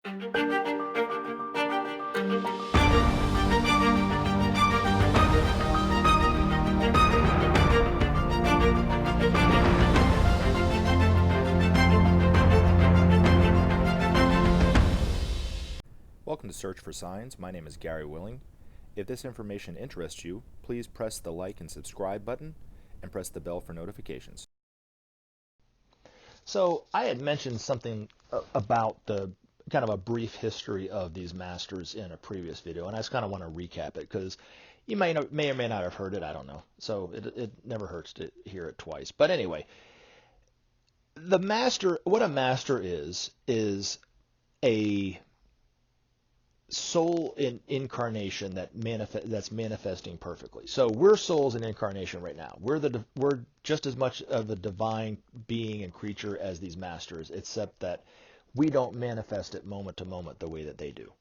Welcome to Search for Signs. My name is Gary Willing. If this information interests you, please press the like and subscribe button and press the bell for notifications. So I had mentioned something about the kind of a brief history of these masters in a previous video, and I just kind of want to recap it because you may or may not have heard it. I don't know. So it never hurts to hear it twice. But anyway, the master, what a master is a soul in incarnation that's manifesting perfectly. So we're souls in incarnation right now. We're just as much of a divine being and creature as these masters, except that we don't manifest it moment to moment the way that they do.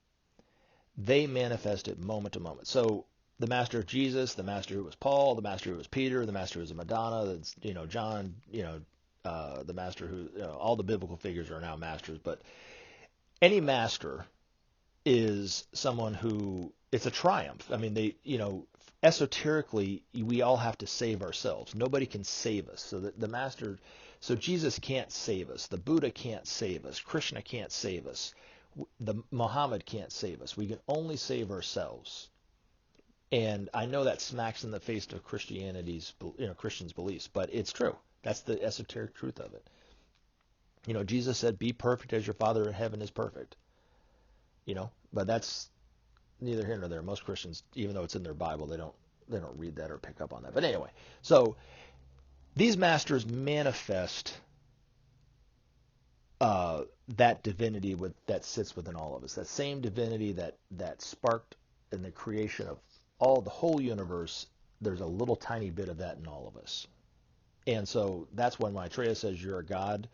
They manifest it moment to moment. So the master of Jesus, the master who was Paul, the master who was Peter, the master who was Madonna, that's John, the master who all the biblical figures are now masters, but any master is someone who, it's a triumph. I mean, esoterically, we all have to save ourselves. Nobody can save us. So the master, so Jesus can't save us. The Buddha can't save us. Krishna can't save us. The Muhammad can't save us. We can only save ourselves. And I know that smacks in the face of Christianity's, Christians' beliefs, but it's true. That's the esoteric truth of it. Jesus said, "Be perfect as your Father in heaven is perfect." But that's neither here nor there. Most Christians, even though it's in their Bible, they don't read that or pick up on that. But anyway, so these masters manifest that divinity that sits within all of us. That same divinity that sparked in the creation of the whole universe. There's a little tiny bit of that in all of us. And so that's when Maitreya says you're a god,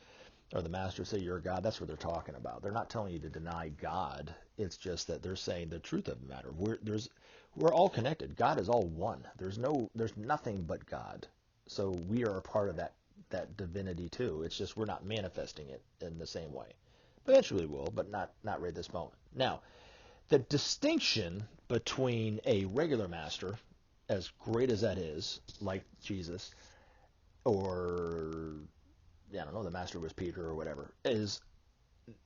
or the masters say you're a god. That's what they're talking about. They're not telling you to deny God. It's just that they're saying the truth of the matter. We're all connected. God is all one. There's nothing but God. So we are a part of that divinity too. It's just we're not manifesting it in the same way. Eventually we will, but not right this moment. Now, the distinction between a regular master, as great as that is, like Jesus, or I don't know, the master was Peter or whatever, is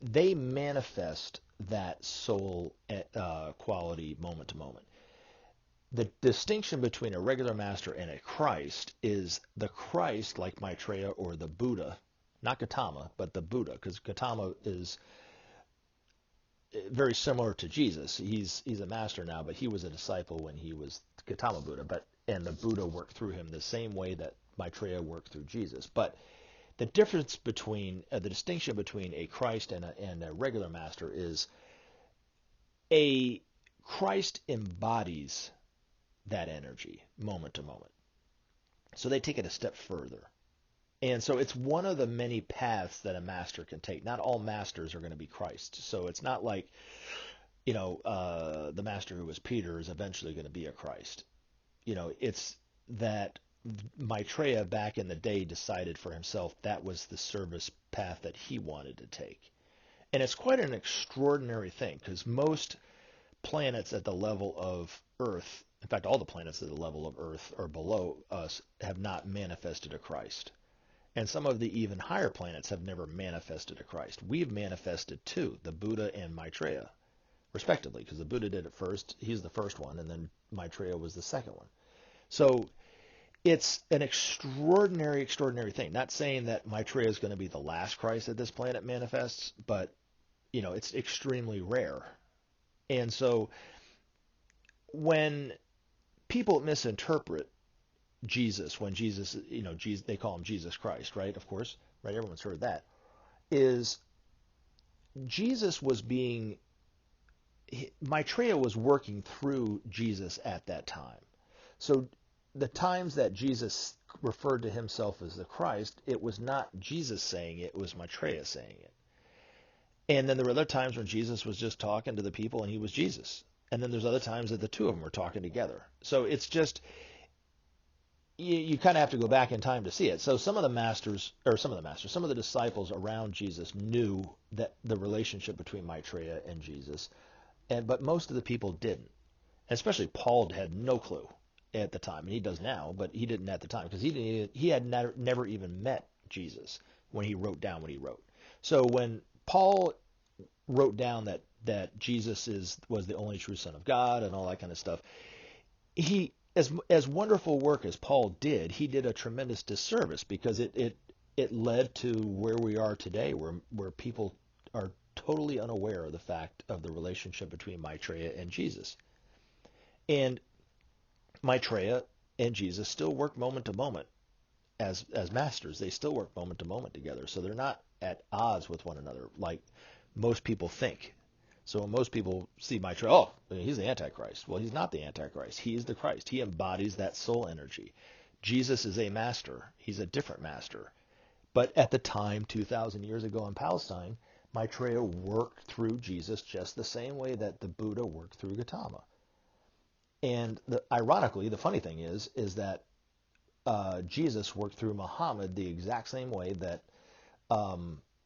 they manifest that soul quality moment to moment. The distinction between a regular master and a Christ is the Christ, like Maitreya or the Buddha, not Gautama, but the Buddha, because Gautama is very similar to Jesus. He's a master now, but he was a disciple when he was Gautama Buddha, and the Buddha worked through him the same way that Maitreya worked through Jesus. But the difference between, the distinction between a Christ and a regular master is a Christ embodies that energy moment to moment. So they take it a step further. And so it's one of the many paths that a master can take. Not all masters are going to be Christ. So it's not like, the master who was Peter is eventually going to be a Christ. It's that Maitreya back in the day decided for himself that was the service path that he wanted to take. And it's quite an extraordinary thing because most planets at the level of Earth, in fact, all the planets at the level of Earth or below us, have not manifested a Christ. And some of the even higher planets have never manifested a Christ. We've manifested two, the Buddha and Maitreya, respectively, because the Buddha did it first. He's the first one, and then Maitreya was the second one. So it's an extraordinary, extraordinary thing. Not saying that Maitreya is going to be the last Christ that this planet manifests, but, it's extremely rare. And so when people misinterpret Jesus, when Jesus, they call him Jesus Christ, right? Of course, right? Everyone's heard that. Is Jesus was Maitreya was working through Jesus at that time. So the times that Jesus referred to himself as the Christ, it was not Jesus saying it was Maitreya saying it. And then there were other times when Jesus was just talking to the people and he was Jesus. And then there's other times that the two of them were talking together. So it's just, you kind of have to go back in time to see it. So some of the disciples around Jesus knew that the relationship between Maitreya and Jesus, but most of the people didn't. And especially Paul had no clue at the time, and he does now, but he didn't at the time because he had never even met Jesus when he wrote down what he wrote. So when Paul wrote down that Jesus was the only true Son of God and all that kind of stuff, he as wonderful work as Paul did, he did a tremendous disservice because it led to where we are today, where people are totally unaware of the fact of the relationship between Maitreya and Jesus. And Maitreya and Jesus still work moment to moment as masters. They still work moment to moment together. So they're not at odds with one another like most people think. So when most people see Maitreya, oh, he's the Antichrist. Well, he's not the Antichrist. He is the Christ. He embodies that soul energy. Jesus is a master. He's a different master. But at the time, 2,000 years ago in Palestine, Maitreya worked through Jesus just the same way that the Buddha worked through Gautama. And ironically, the funny thing is that Jesus worked through Muhammad the exact same way that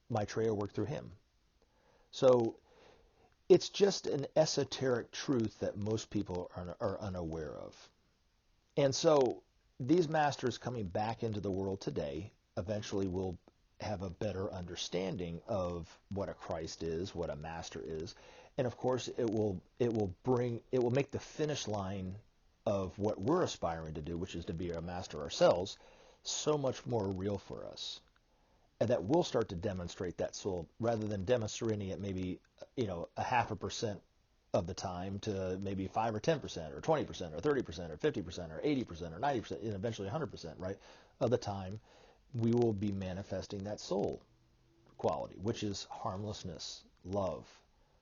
Maitreya worked through him. So it's just an esoteric truth that most people are unaware of. And so these masters coming back into the world today eventually will have a better understanding of what a Christ is, what a master is. And of course, it will make the finish line of what we're aspiring to do, which is to be a master ourselves, so much more real for us. And that we'll start to demonstrate that soul rather than demonstrating it maybe, a 0.5% of the time to maybe 5 or 10% or 20% or 30% or 50% or 80% or 90% and eventually 100%, right, of the time. We will be manifesting that soul quality, which is harmlessness, love,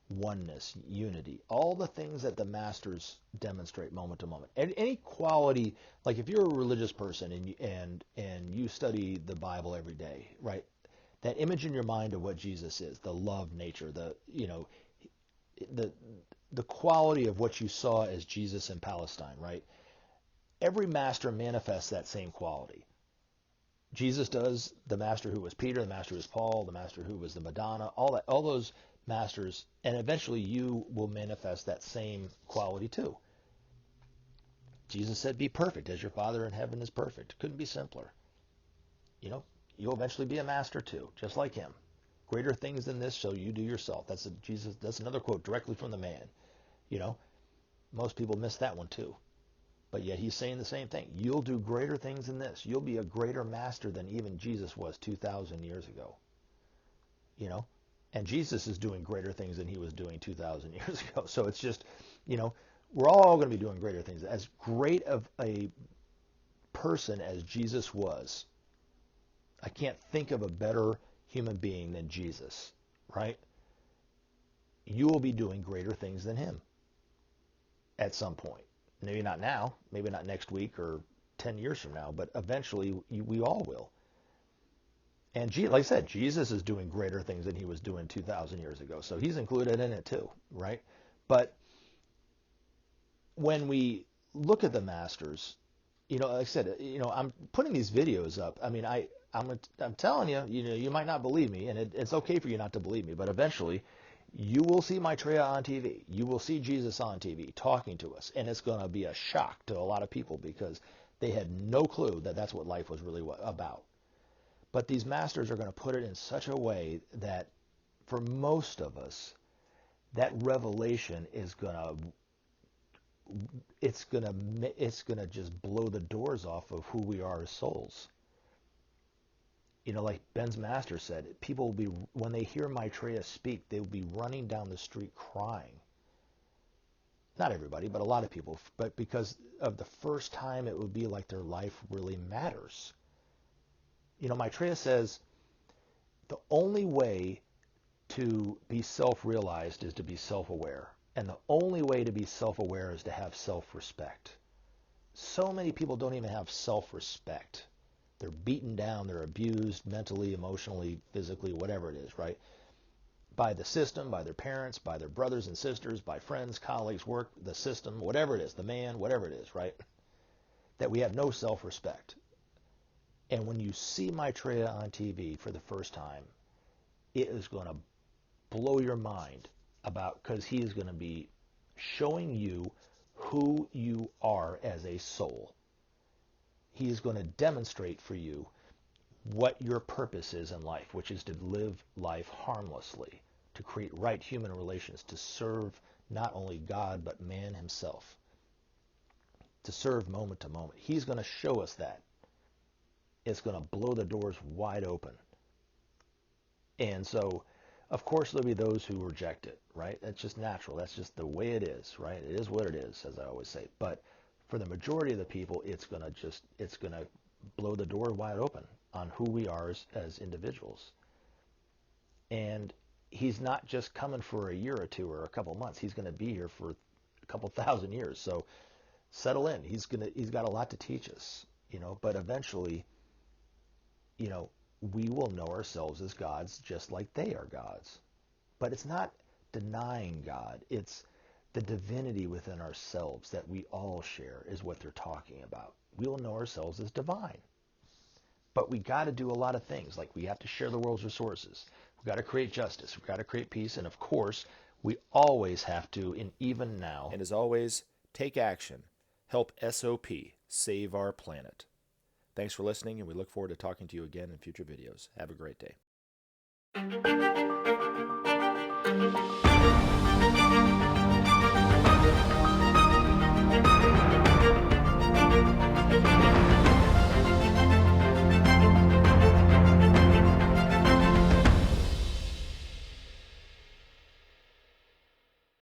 oneness, unity, all the things that the masters demonstrate moment to moment. And any quality, like if you're a religious person and you study the Bible every day, right? That image in your mind of what Jesus is, the love nature, the quality of what you saw as Jesus in Palestine, right? Every master manifests that same quality. Jesus does, the master who was Peter, the master who was Paul, the master who was the Madonna, all those masters, and eventually you will manifest that same quality too. Jesus said, be perfect as your Father in heaven is perfect. Couldn't be simpler. You'll eventually be a master too, just like him. Greater things than this shall you do yourself. That's another quote directly from the man. Most people miss that one too. But yet he's saying the same thing. You'll do greater things than this. You'll be a greater master than even Jesus was 2,000 years ago. And Jesus is doing greater things than he was doing 2,000 years ago. So it's just, we're all going to be doing greater things. As great of a person as Jesus was, I can't think of a better human being than Jesus, right? You will be doing greater things than him at some point. Maybe not now, maybe not next week or 10 years from now, but eventually we all will. And like I said, Jesus is doing greater things than he was doing 2,000 years ago. So he's included in it too, right? But when we look at the masters, like I said, I'm putting these videos up. I mean, I'm telling you, you might not believe me, and it's okay for you not to believe me, but eventually you will see Maitreya on TV. You will see Jesus on TV talking to us, and it's going to be a shock to a lot of people because they had no clue that that's what life was really about. But these masters are going to put it in such a way that for most of us, that revelation is going to just blow the doors off of who we are as souls. Like Ben's master said, people will be, when they hear Maitreya speak, they will be running down the street crying. Not everybody, but a lot of people. But because of the first time, it would be like their life really matters. Maitreya says, the only way to be self-realized is to be self-aware. And the only way to be self-aware is to have self-respect. So many people don't even have self-respect. They're beaten down, they're abused mentally, emotionally, physically, whatever it is, right? By the system, by their parents, by their brothers and sisters, by friends, colleagues, work, the system, whatever it is, the man, whatever it is, right? that we have no self-respect. And when you see Maitreya on TV for the first time, it is going to blow your mind because he is going to be showing you who you are as a soul. He is going to demonstrate for you what your purpose is in life, which is to live life harmlessly, to create right human relations, to serve not only God, but man himself, to serve moment to moment. He's going to show us that. It's going to blow the doors wide open. And so, of course, there'll be those who reject it, right? That's just natural. That's just the way it is, right? It is what it is, as I always say. But for the majority of the people, it's going to blow the door wide open on who we are as individuals. And he's not just coming for a year or two or a couple months. He's going to be here for a couple thousand years. So settle in. He's got a lot to teach us, but eventually, we will know ourselves as gods just like they are gods. But it's not denying God. It's the divinity within ourselves that we all share is what they're talking about. We will know ourselves as divine. But we got to do a lot of things. Like we have to share the world's resources. We've got to create justice. We've got to create peace. And of course, we always have to, and even now. And as always, take action. Help SOP save our planet. Thanks for listening, and we look forward to talking to you again in future videos. Have a great day.